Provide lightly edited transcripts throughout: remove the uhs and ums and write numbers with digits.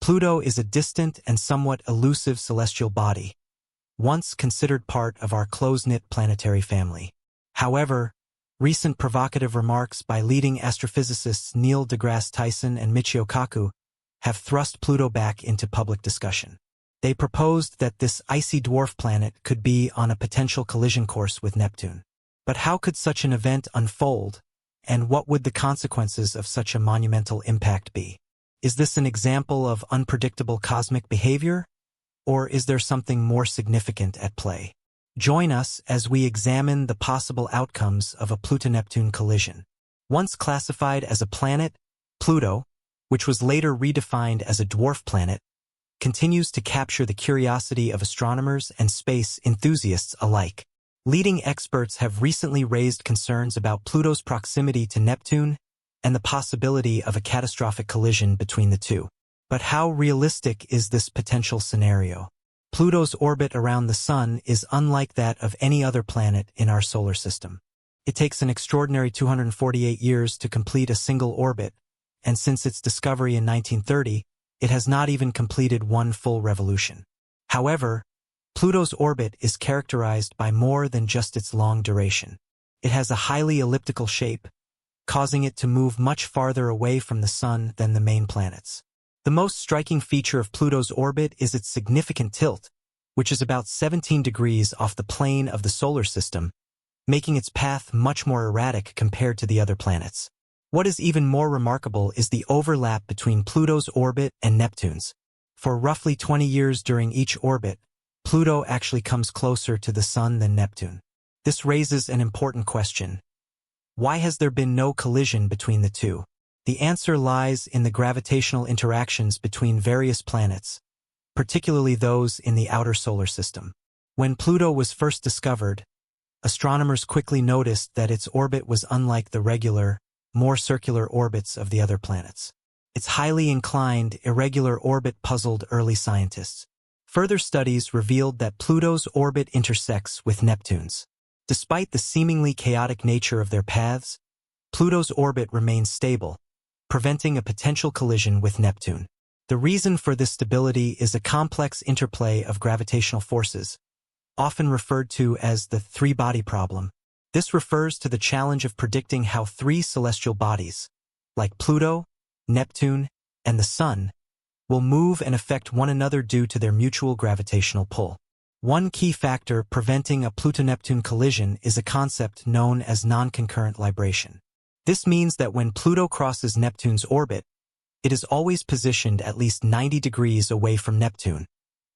Pluto is a distant and somewhat elusive celestial body, once considered part of our close-knit planetary family. However, recent provocative remarks by leading astrophysicists Neil deGrasse Tyson and Michio Kaku have thrust Pluto back into public discussion. They proposed that this icy dwarf planet could be on a potential collision course with Neptune. But how could such an event unfold, and what would the consequences of such a monumental impact be? Is this an example of unpredictable cosmic behavior, or is there something more significant at play? Join us as we examine the possible outcomes of a Pluto-Neptune collision. Once classified as a planet, Pluto, which was later redefined as a dwarf planet, continues to capture the curiosity of astronomers and space enthusiasts alike. Leading experts have recently raised concerns about Pluto's proximity to Neptune and the possibility of a catastrophic collision between the two. But how realistic is this potential scenario? Pluto's orbit around the Sun is unlike that of any other planet in our solar system. It takes an extraordinary 248 years to complete a single orbit, and since its discovery in 1930, it has not even completed one full revolution. However, Pluto's orbit is characterized by more than just its long duration. It has a highly elliptical shape, causing it to move much farther away from the Sun than the main planets. The most striking feature of Pluto's orbit is its significant tilt, which is about 17 degrees off the plane of the solar system, making its path much more erratic compared to the other planets. What is even more remarkable is the overlap between Pluto's orbit and Neptune's. For roughly 20 years during each orbit, Pluto actually comes closer to the Sun than Neptune. This raises an important question. Why has there been no collision between the two? The answer lies in the gravitational interactions between various planets, particularly those in the outer solar system. When Pluto was first discovered, astronomers quickly noticed that its orbit was unlike the regular, more circular orbits of the other planets. Its highly inclined, irregular orbit puzzled early scientists. Further studies revealed that Pluto's orbit intersects with Neptune's. Despite the seemingly chaotic nature of their paths, Pluto's orbit remains stable, preventing a potential collision with Neptune. The reason for this stability is a complex interplay of gravitational forces, often referred to as the three-body problem. This refers to the challenge of predicting how three celestial bodies, like Pluto, Neptune, and the Sun, will move and affect one another due to their mutual gravitational pull. One key factor preventing a Pluto-Neptune collision is a concept known as non-concurrent libration. This means that when Pluto crosses Neptune's orbit, it is always positioned at least 90 degrees away from Neptune,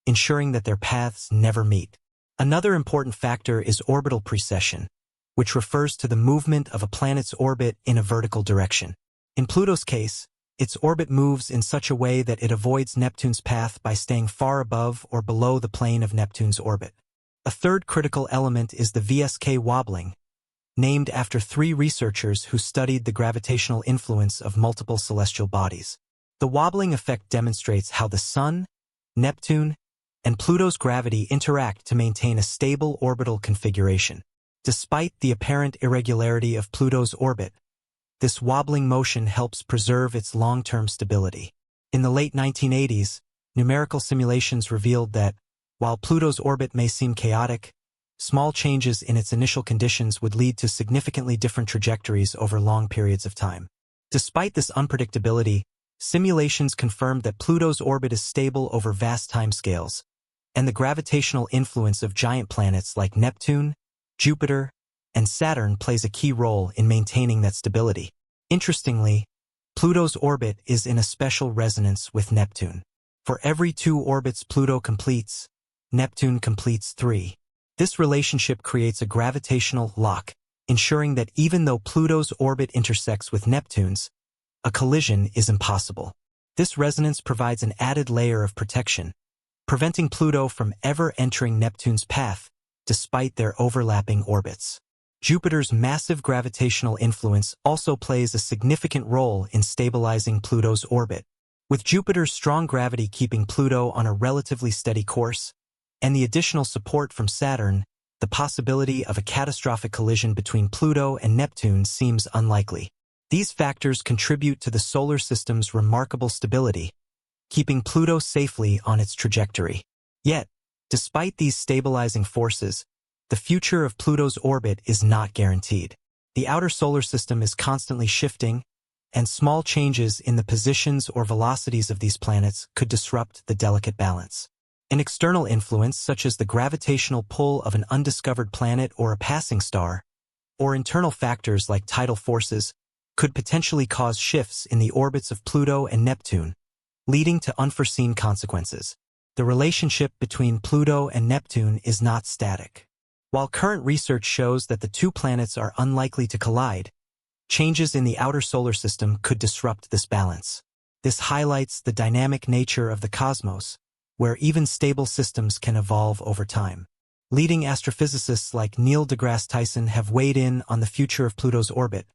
ensuring that their paths never meet. Another important factor is orbital precession, which refers to the movement of a planet's orbit in a vertical direction. In Pluto's case, its orbit moves in such a way that it avoids Neptune's path by staying far above or below the plane of Neptune's orbit. A third critical element is the VSK wobbling, named after three researchers who studied the gravitational influence of multiple celestial bodies. The wobbling effect demonstrates how the Sun, Neptune, and Pluto's gravity interact to maintain a stable orbital configuration. Despite the apparent irregularity of Pluto's orbit, this wobbling motion helps preserve its long-term stability. In the late 1980s, numerical simulations revealed that, while Pluto's orbit may seem chaotic, small changes in its initial conditions would lead to significantly different trajectories over long periods of time. Despite this unpredictability, simulations confirmed that Pluto's orbit is stable over vast timescales, and the gravitational influence of giant planets like Neptune, Jupiter, and Saturn plays a key role in maintaining that stability. Interestingly, Pluto's orbit is in a special resonance with Neptune. For every 2 orbits Pluto completes, Neptune completes 3. This relationship creates a gravitational lock, ensuring that even though Pluto's orbit intersects with Neptune's, a collision is impossible. This resonance provides an added layer of protection, preventing Pluto from ever entering Neptune's path, despite their overlapping orbits. Jupiter's massive gravitational influence also plays a significant role in stabilizing Pluto's orbit. With Jupiter's strong gravity keeping Pluto on a relatively steady course, and the additional support from Saturn, the possibility of a catastrophic collision between Pluto and Neptune seems unlikely. These factors contribute to the solar system's remarkable stability, keeping Pluto safely on its trajectory. Yet, despite these stabilizing forces, the future of Pluto's orbit is not guaranteed. The outer solar system is constantly shifting, and small changes in the positions or velocities of these planets could disrupt the delicate balance. An external influence, such as the gravitational pull of an undiscovered planet or a passing star, or internal factors like tidal forces, could potentially cause shifts in the orbits of Pluto and Neptune, leading to unforeseen consequences. The relationship between Pluto and Neptune is not static. While current research shows that the two planets are unlikely to collide, changes in the outer solar system could disrupt this balance. This highlights the dynamic nature of the cosmos, where even stable systems can evolve over time. Leading astrophysicists like Neil deGrasse Tyson have weighed in on the future of Pluto's orbit,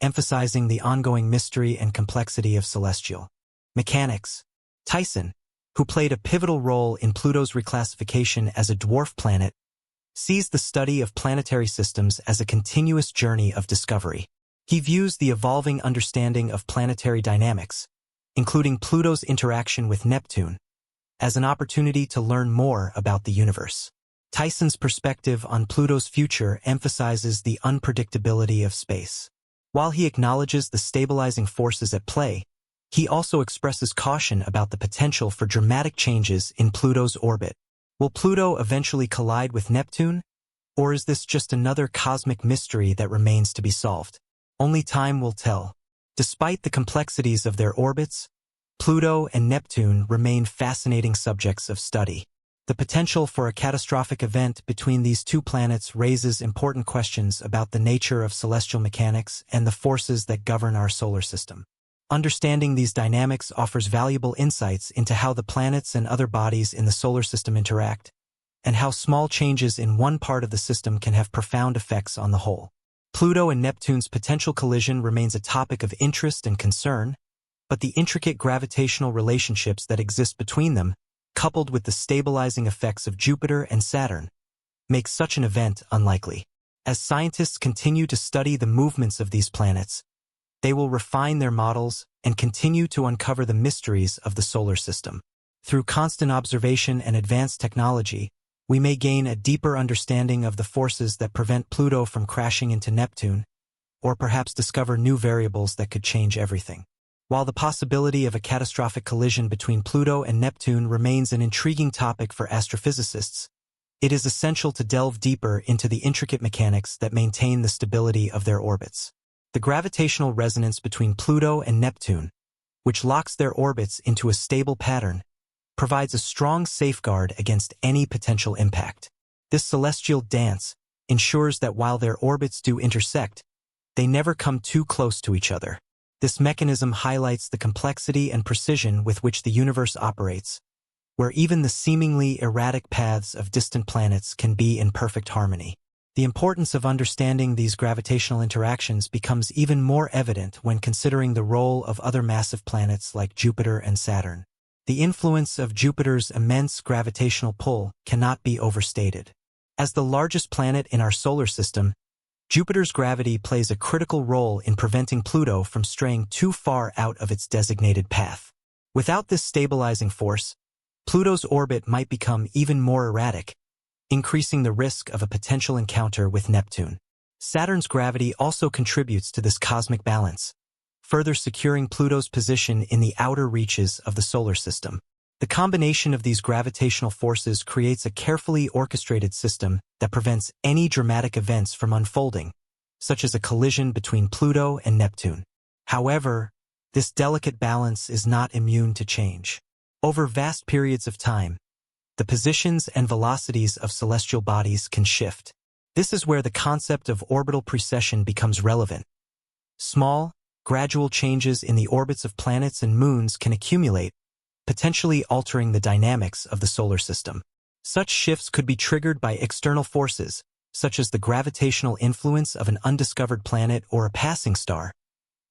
emphasizing the ongoing mystery and complexity of celestial mechanics. Tyson, who played a pivotal role in Pluto's reclassification as a dwarf planet, sees the study of planetary systems as a continuous journey of discovery. He views the evolving understanding of planetary dynamics, including Pluto's interaction with Neptune, as an opportunity to learn more about the universe. Tyson's perspective on Pluto's future emphasizes the unpredictability of space. While he acknowledges the stabilizing forces at play, he also expresses caution about the potential for dramatic changes in Pluto's orbit. Will Pluto eventually collide with Neptune, or is this just another cosmic mystery that remains to be solved? Only time will tell. Despite the complexities of their orbits, Pluto and Neptune remain fascinating subjects of study. The potential for a catastrophic event between these two planets raises important questions about the nature of celestial mechanics and the forces that govern our solar system. Understanding these dynamics offers valuable insights into how the planets and other bodies in the solar system interact, and how small changes in one part of the system can have profound effects on the whole. Pluto and Neptune's potential collision remains a topic of interest and concern, but the intricate gravitational relationships that exist between them, coupled with the stabilizing effects of Jupiter and Saturn, make such an event unlikely. As scientists continue to study the movements of these planets, they will refine their models and continue to uncover the mysteries of the solar system. Through constant observation and advanced technology, we may gain a deeper understanding of the forces that prevent Pluto from crashing into Neptune, or perhaps discover new variables that could change everything. While the possibility of a catastrophic collision between Pluto and Neptune remains an intriguing topic for astrophysicists, it is essential to delve deeper into the intricate mechanics that maintain the stability of their orbits. The gravitational resonance between Pluto and Neptune, which locks their orbits into a stable pattern, provides a strong safeguard against any potential impact. This celestial dance ensures that while their orbits do intersect, they never come too close to each other. This mechanism highlights the complexity and precision with which the universe operates, where even the seemingly erratic paths of distant planets can be in perfect harmony. The importance of understanding these gravitational interactions becomes even more evident when considering the role of other massive planets like Jupiter and Saturn. The influence of Jupiter's immense gravitational pull cannot be overstated. As the largest planet in our solar system, Jupiter's gravity plays a critical role in preventing Pluto from straying too far out of its designated path. Without this stabilizing force, Pluto's orbit might become even more erratic, increasing the risk of a potential encounter with Neptune. Saturn's gravity also contributes to this cosmic balance, further securing Pluto's position in the outer reaches of the solar system. The combination of these gravitational forces creates a carefully orchestrated system that prevents any dramatic events from unfolding, such as a collision between Pluto and Neptune. However, this delicate balance is not immune to change. Over vast periods of time, the positions and velocities of celestial bodies can shift. This is where the concept of orbital precession becomes relevant. Small, gradual changes in the orbits of planets and moons can accumulate, potentially altering the dynamics of the solar system. Such shifts could be triggered by external forces, such as the gravitational influence of an undiscovered planet or a passing star,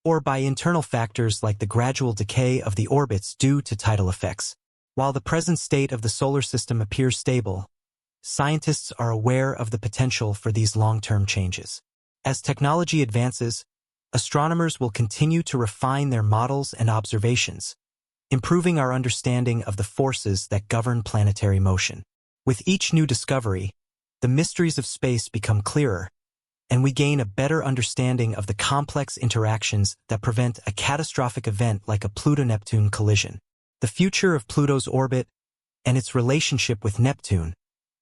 or by internal factors like the gradual decay of the orbits due to tidal effects. While the present state of the solar system appears stable, scientists are aware of the potential for these long-term changes. As technology advances, astronomers will continue to refine their models and observations, improving our understanding of the forces that govern planetary motion. With each new discovery, the mysteries of space become clearer, and we gain a better understanding of the complex interactions that prevent a catastrophic event like a Pluto-Neptune collision. The future of Pluto's orbit and its relationship with Neptune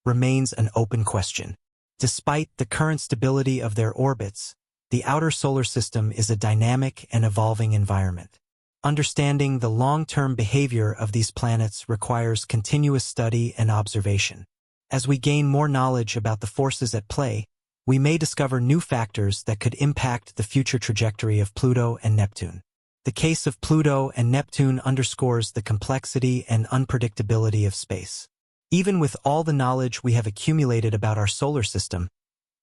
remains an open question. Despite the current stability of their orbits, the outer solar system is a dynamic and evolving environment. Understanding the long-term behavior of these planets requires continuous study and observation. As we gain more knowledge about the forces at play, we may discover new factors that could impact the future trajectory of Pluto and Neptune. The case of Pluto and Neptune underscores the complexity and unpredictability of space. Even with all the knowledge we have accumulated about our solar system,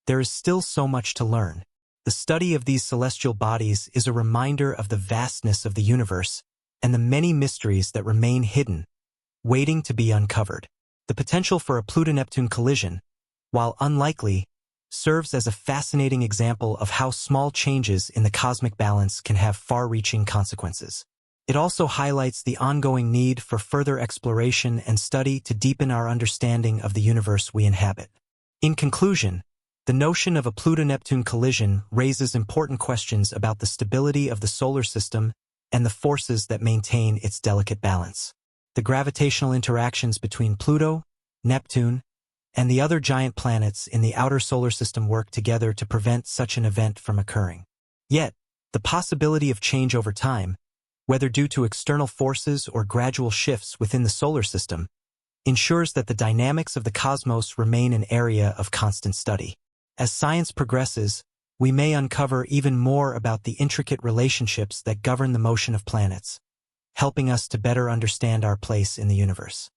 there is still so much to learn. The study of these celestial bodies is a reminder of the vastness of the universe and the many mysteries that remain hidden, waiting to be uncovered. The potential for a Pluto-Neptune collision, while unlikely, serves as a fascinating example of how small changes in the cosmic balance can have far-reaching consequences. It also highlights the ongoing need for further exploration and study to deepen our understanding of the universe we inhabit. In conclusion, the notion of a Pluto-Neptune collision raises important questions about the stability of the solar system and the forces that maintain its delicate balance. The gravitational interactions between Pluto, Neptune, and the other giant planets in the outer solar system work together to prevent such an event from occurring. Yet, the possibility of change over time, whether due to external forces or gradual shifts within the solar system, ensures that the dynamics of the cosmos remain an area of constant study. As science progresses, we may uncover even more about the intricate relationships that govern the motion of planets, helping us to better understand our place in the universe.